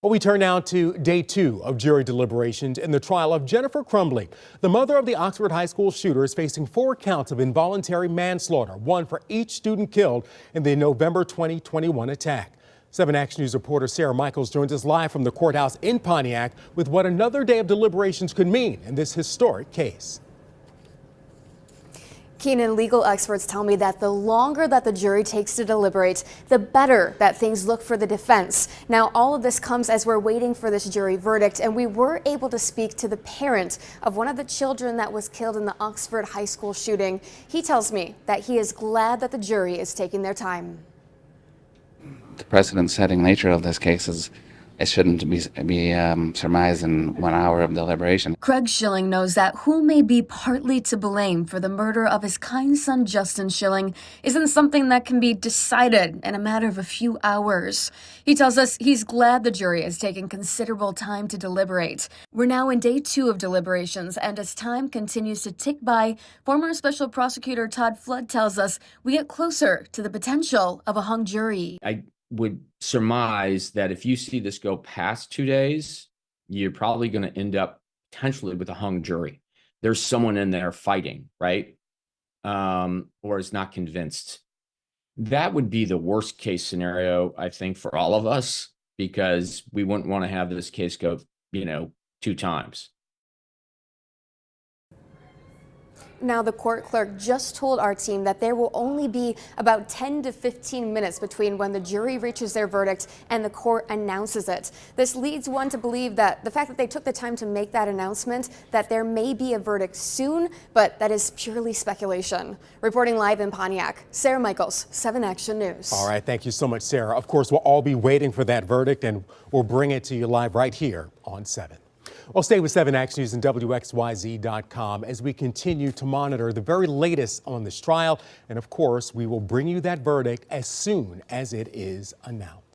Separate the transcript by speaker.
Speaker 1: Well, we turn now to day 2 of jury deliberations in the trial of Jennifer Crumbley. The mother of the Oxford High School shooter is facing 4 counts of involuntary manslaughter, one for each student killed in the November 2021 attack. 7 Action News reporter Sarah Michaels joins us live from the courthouse in Pontiac with what another day of deliberations could mean in this historic case.
Speaker 2: Keenan, legal experts tell me that the longer that the jury takes to deliberate, the better that things look for the defense. Now, all of this comes as we're waiting for this jury verdict, and we were able to speak to the parent of one of the children that was killed in the Oxford High School shooting. He tells me that he is glad that the jury is taking their time.
Speaker 3: The precedent-setting nature of this case is it shouldn't be surmised in 1 hour of deliberation.
Speaker 2: Craig Schilling knows that who may be partly to blame for the murder of his kind son Justin Schilling isn't something that can be decided in a matter of a few hours. He tells us he's glad the jury is taking considerable time to deliberate. We're now in day 2 of deliberations, and as time continues to tick by, former Special Prosecutor Todd Flood tells us we get closer to the potential of a hung jury.
Speaker 4: I would surmise that if you see this go past 2 days, you're probably going to end up potentially with a hung jury. There's someone in there fighting, right? Or is not convinced. That would be the worst case scenario, I think, for all of us, because we wouldn't want to have this case go, 2 times.
Speaker 2: Now, the court clerk just told our team that there will only be about 10 to 15 minutes between when the jury reaches their verdict and the court announces it. This leads one to believe that the fact that they took the time to make that announcement, that there may be a verdict soon, but that is purely speculation. Reporting live in Pontiac, Sarah Michaels, 7 Action News.
Speaker 1: All right, thank you so much, Sarah. Of course, we'll all be waiting for that verdict, and we'll bring it to you live right here on 7. Well, stay with 7 Action News and WXYZ.com as we continue to monitor the very latest on this trial. And of course, we will bring you that verdict as soon as it is announced.